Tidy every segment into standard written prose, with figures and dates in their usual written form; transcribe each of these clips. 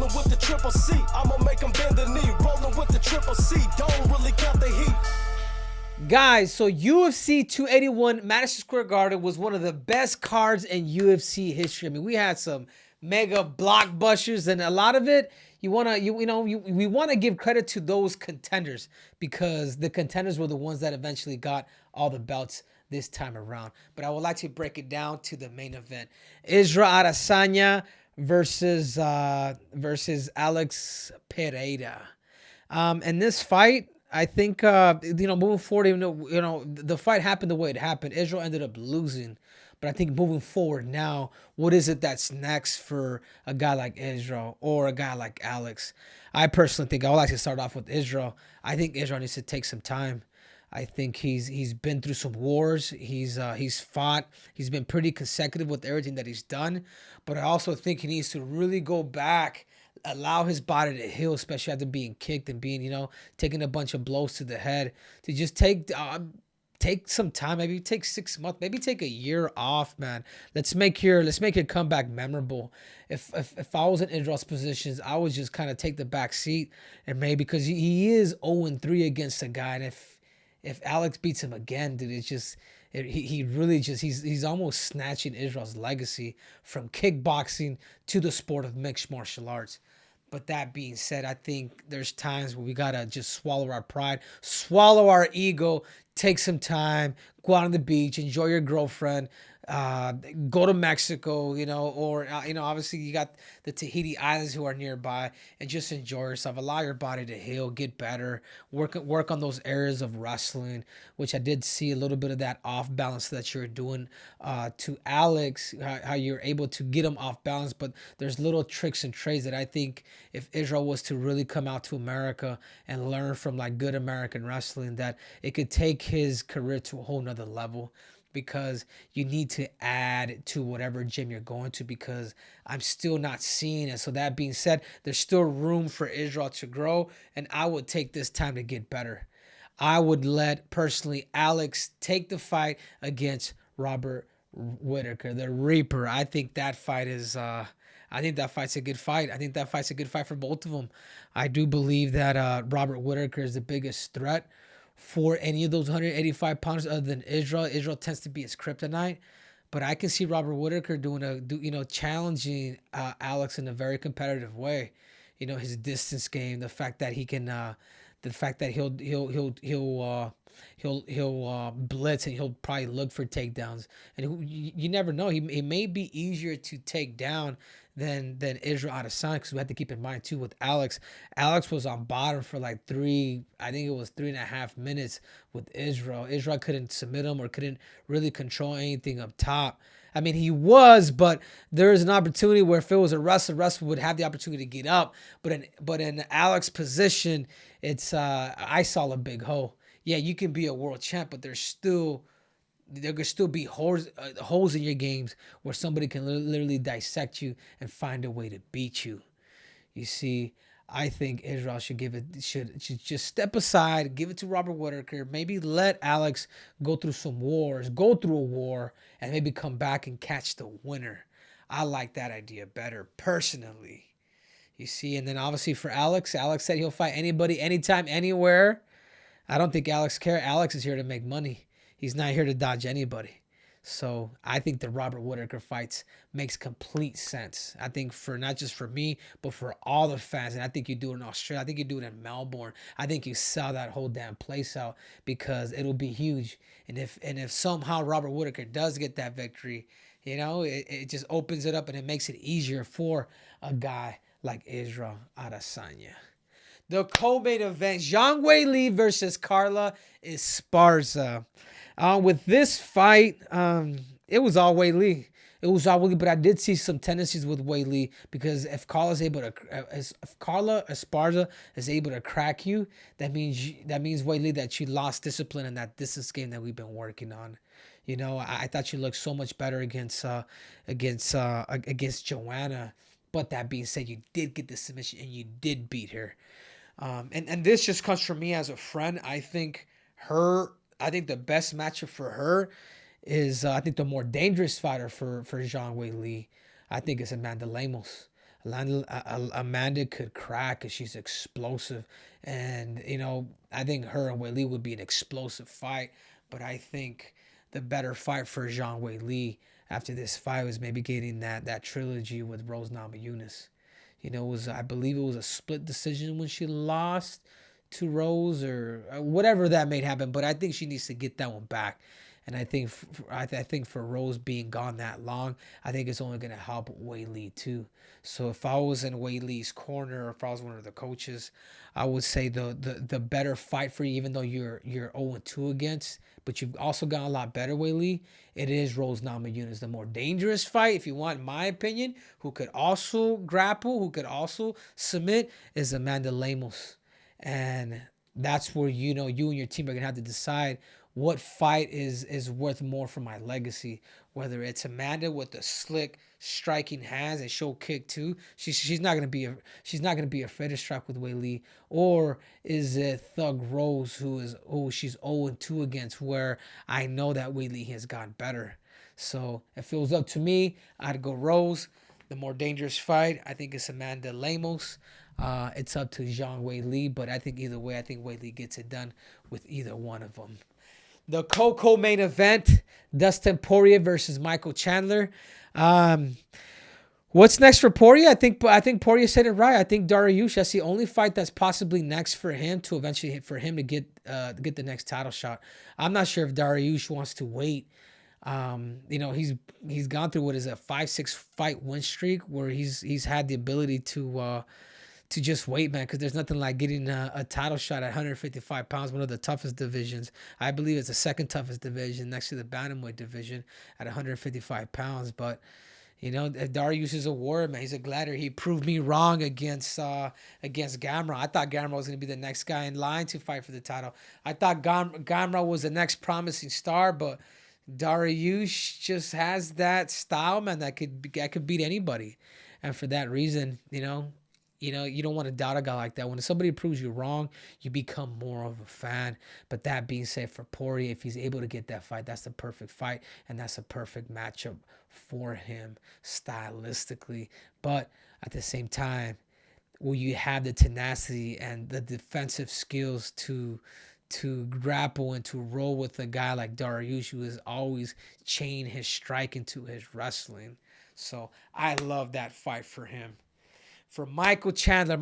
Rolling with the triple C, I'ma make him bend the knee. Rolling with the triple C, don't really count the heat. Guys, so UFC 281 Madison Square Garden was one of the best cards in UFC history. I mean, we had some mega blockbusters, and a lot of it we want to give credit to those contenders, because the contenders were the ones that eventually got all the belts this time around. But I would like to break it down to the main event: Israel Adesanya versus Alex Pereira. And this fight, I think, moving forward, the fight happened the way it happened. Israel ended up losing. But I think moving forward now, what is it that's next for a guy like Israel or a guy like Alex? I personally think I would like to start off with Israel. I think Israel needs to take some time. I think he's been through some wars. He's fought. He's been pretty consecutive with everything that he's done. But I also think he needs to really go back, allow his body to heal, especially after being kicked and being, taking a bunch of blows to the head, to just take some time, maybe take 6 months, maybe take a year off, man. Let's make your comeback memorable. If I was in Israel's positions, I would just kind of take the back seat, and maybe, because he is 0-3 against a guy, and if Alex beats him again, dude, he's almost snatching Israel's legacy from kickboxing to the sport of mixed martial arts. But that being said, I think there's times where we gotta just swallow our pride, swallow our ego, take some time, go out on the beach, enjoy your girlfriend, go to Mexico, or obviously you got the Tahiti Islands who are nearby, and just enjoy yourself. Allow your body to heal, get better, work on those areas of wrestling, which I did see a little bit of that off balance that you're doing to Alex, how you're able to get him off balance. But there's little tricks and trades that I think if Israel was to really come out to America and learn from like good American wrestling, that it could take his career to a whole nother level. Because you need to add to whatever gym you're going to, because I'm still not seeing it. So that being said, there's still room for Israel to grow, and I would take this time to get better. I would let, personally, Alex take the fight against Robert Whittaker, the Reaper. I think that fight is I think that fight's a good fight. I think that fight's a good fight for both of them. I do believe that Robert Whittaker is the biggest threat for any of those 185 pounders other than Israel. Israel tends to be his kryptonite, but I can see Robert Whittaker challenging Alex in a very competitive way. His distance game, the fact that he can, the fact that he'll blitz, and he'll probably look for takedowns. And you never know. He may be easier to take down than Israel Adesanya, because we have to keep in mind too with Alex. Alex was on bottom for like 3.5 minutes with Israel. Israel couldn't submit him or couldn't really control anything up top. I mean, he was, but there is an opportunity where if it was a wrestler would have the opportunity to get up. But in Alex's position, it's I saw a big hole. Yeah, you can be a world champ, but there could still be holes in your games where somebody can literally dissect you and find a way to beat you. You see, I think Israel should just step aside, give it to Robert Whittaker, maybe let Alex go through a war, and maybe come back and catch the winner. I like that idea better, personally. You see, and then obviously for Alex said he'll fight anybody, anytime, anywhere. I don't think Alex cares. Alex is here to make money. He's not here to dodge anybody. So I think the Robert Whittaker fights makes complete sense. I think for not just for me, but for all the fans. And I think you do it in Australia. I think you do it in Melbourne. I think you sell that whole damn place out, because it'll be huge. And if somehow Robert Whittaker does get that victory, it just opens it up, and it makes it easier for a guy like Israel Adesanya. The co-main event, Zhang Weili versus Carla Esparza. With this fight, it was all Weili. But I did see some tendencies with Weili, because if Carla Esparza is able to crack you, that means Weili, that she lost discipline in that distance game that we've been working on. I thought she looked so much better against Joanna. But that being said, you did get the submission and you did beat her. And this just comes from me as a friend. I think the best matchup for her is, I think the more dangerous fighter for Zhang Weili, I think, is Amanda Lemos. Amanda could crack because she's explosive, and I think her and Weili would be an explosive fight. But I think the better fight for Zhang Weili after this fight was maybe getting that trilogy with Rose Namajunas. I believe it was a split decision when she lost to Rose or whatever that may happen. But I think she needs to get that one back. And I think for Rose being gone that long, I think it's only going to help Weili too. So if I was in Weili's corner, or if I was one of the coaches, I would say the better fight for you, even though you're 0-2 against, but you've also got a lot better, Weili. It is Rose Namajunas. The more dangerous fight, if you want my opinion, who could also grapple, who could also submit, is Amanda Lemos. And that's where you and your team are gonna have to decide what fight is worth more for my legacy. Whether it's Amanda with the slick striking hands and show kick too, she's not gonna be afraid to strike with Weili, or is it Thug Rose who she's 0-2 against, where I know that Weili has gotten better. So if it was up to me, I'd go Rose. The more dangerous fight, I think, it's Amanda Lemos. It's up to Zhang Weili, but I think either way, I think Weili gets it done with either one of them. The co-main event, Dustin Poirier versus Michael Chandler. What's next for Poirier? I think Poirier said it right. I think Dariush, that's the only fight that's possibly next for him to eventually get the next title shot. I'm not sure if Dariush wants to wait. He's gone through what is a 5-6 fight win streak where he's had the ability to just wait, man, because there's nothing like getting a title shot at 155 pounds, one of the toughest divisions. I believe it's the second toughest division next to the bantamweight division at 155 pounds. But Dariush is a warrior, man. He's a gladiator. He proved me wrong against Gamrot. I thought Gamrot was going to be the next guy in line to fight for the title. I thought Gamrot was the next promising star, but Dariush just has that style, man, that could beat anybody. And for that reason, you don't want to doubt a guy like that. When somebody proves you wrong, you become more of a fan. But that being said, for Poirier, if he's able to get that fight, that's the perfect fight, and that's a perfect matchup for him stylistically. But at the same time, will you have the tenacity and the defensive skills to grapple and to roll with a guy like Dariush, who has always chained his strike into his wrestling? So I love that fight for him. For Michael Chandler,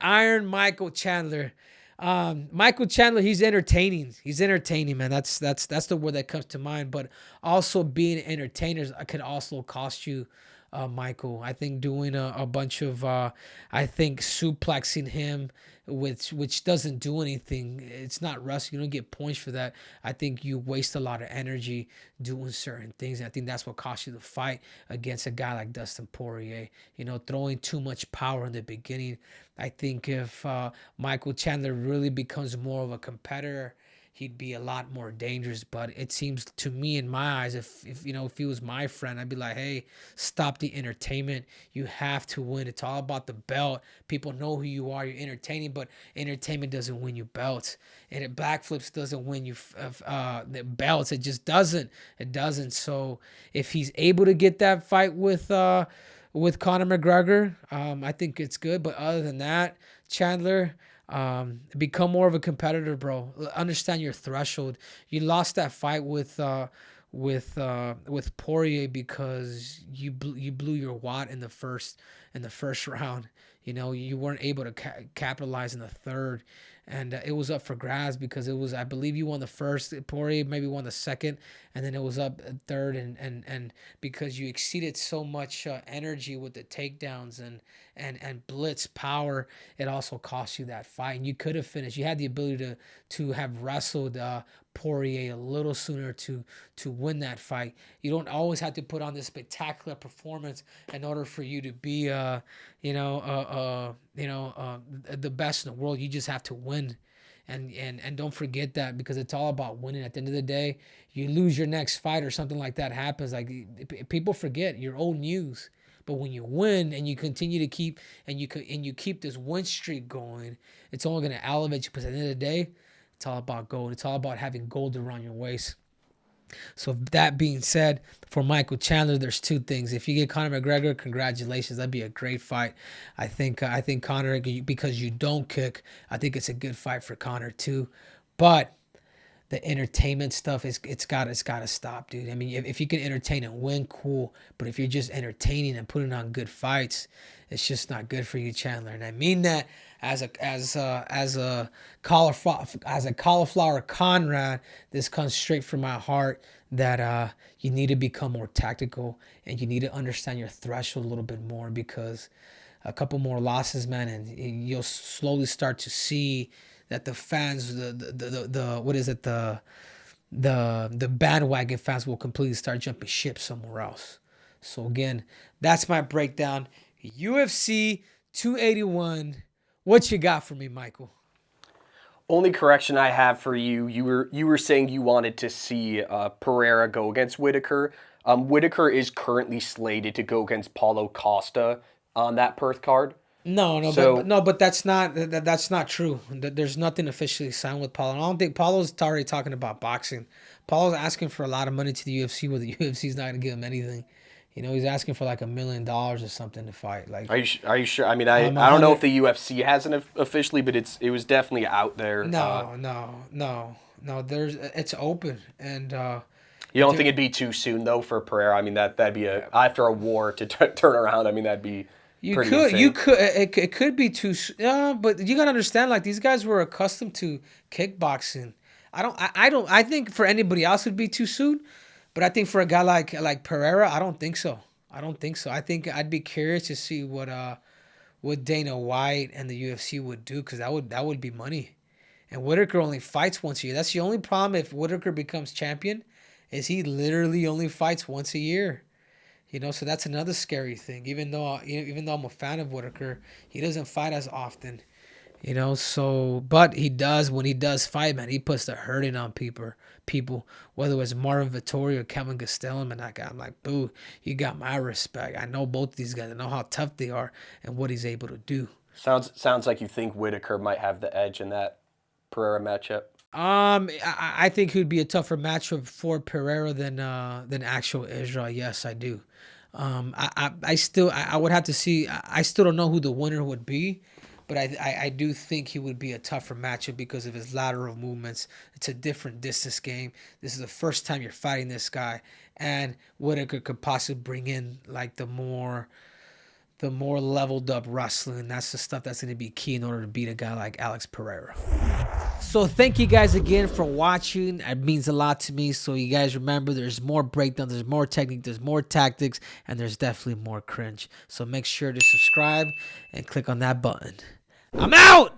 Iron Michael Chandler. Michael Chandler, he's entertaining. He's entertaining, man. That's the word that comes to mind. But also being entertainers could also cost you, Michael. I think doing a bunch of suplexing him, which doesn't do anything. It's not wrestling. You don't get points for that. I think you waste a lot of energy doing certain things. And I think that's what cost you the fight against a guy like Dustin Poirier. Throwing too much power in the beginning. I think if Michael Chandler really becomes more of a competitor, he'd be a lot more dangerous. But it seems to me, in my eyes, if he was my friend, I'd be like, hey, stop the entertainment. You have to win. It's all about the belt. People know who you are. You're entertaining, but entertainment doesn't win you belts. And it backflips doesn't win you the belts. It just doesn't. It doesn't. So if he's able to get that fight with Conor McGregor, I think it's good. But other than that, Chandler, become more of a competitor, bro. Understand your threshold. You lost that fight with Poirier because you blew your wad in the first round. You weren't able to capitalize in the third, and it was up for grabs because I believe you won the first. Poirier maybe won the second, and then it was up third, and because you exceeded so much energy with the takedowns and blitz power, it also cost you that fight. And you could have finished. You had the ability to have wrestled Poirier a little sooner to win that fight. You don't always have to put on this spectacular performance in order for you to be the best in the world. You just have to win. And don't forget that, because it's all about winning. At the end of the day, you lose your next fight or something like that happens, like people forget, you're old news. But when you win and you continue to keep this win streak going, it's only going to elevate you, because at the end of the day, it's all about gold. It's all about having gold around your waist. So that being said, for Michael Chandler, there's two things. If you get Conor McGregor, congratulations. That'd be a great fight. I think Conor, because you don't kick, I think it's a good fight for Conor too. But the entertainment stuff it's gotta stop, dude. I mean, if you can entertain and win, cool. But if you're just entertaining and putting on good fights, it's just not good for you, Chandler. And I mean that as a cauliflower Conrad. This comes straight from my heart. That you need to become more tactical and you need to understand your threshold a little bit more, because a couple more losses, man, and you'll slowly start to see that the fans, the bandwagon fans will completely start jumping ship somewhere else. So again, that's my breakdown. UFC 281. What you got for me, Michael? Only correction I have for you, you were saying you wanted to see Pereira go against Whittaker. Whittaker is currently slated to go against Paulo Costa on that Perth card. But that's not true. There's nothing officially signed with Paulo. I don't think Paulo's already talking about boxing. Paulo's asking for a lot of money to the UFC, where the UFC's not gonna give him anything. You know, he's asking for like $1 million or something to fight. Like, are you sure? I mean, I don't know if the UFC hasn't officially, but it was definitely out there. No. It's open, and you don't think it'd be too soon though for Pereira? I mean, that'd be after a war to turn around. I mean, that'd be. It could be too. But you gotta understand, like, these guys were accustomed to kickboxing. I think for anybody else it'd be too soon. But I think for a guy like Pereira, I don't think so. I think I'd be curious to see what Dana White and the UFC would do, because that would be money. And Whittaker only fights once a year. That's the only problem if Whittaker becomes champion, is he literally only fights once a year. You know, so that's another scary thing. Even though I'm a fan of Whittaker, he doesn't fight as often. You know, so, but he does, when he does fight, man, he puts the hurting on people, whether it's Marvin Vettori or Kevin Gastelum, and that guy, I'm like, boo, you got my respect. I know both these guys. I know how tough they are and what he's able to do. Sounds like you think Whittaker might have the edge in that Pereira matchup. I think he'd be a tougher matchup for Pereira than actual Israel. Yes, I do. I would have to see. I still don't know who the winner would be. But I do think he would be a tougher matchup because of his lateral movements. It's a different distance game. This is the first time you're fighting this guy. And Whittaker could possibly bring in like the more leveled up wrestling. That's the stuff that's going to be key in order to beat a guy like Alex Pereira. So thank you guys again for watching. It means a lot to me. So you guys remember, there's more breakdowns, there's more technique, there's more tactics, and there's definitely more cringe. So make sure to subscribe and click on that button. I'm out!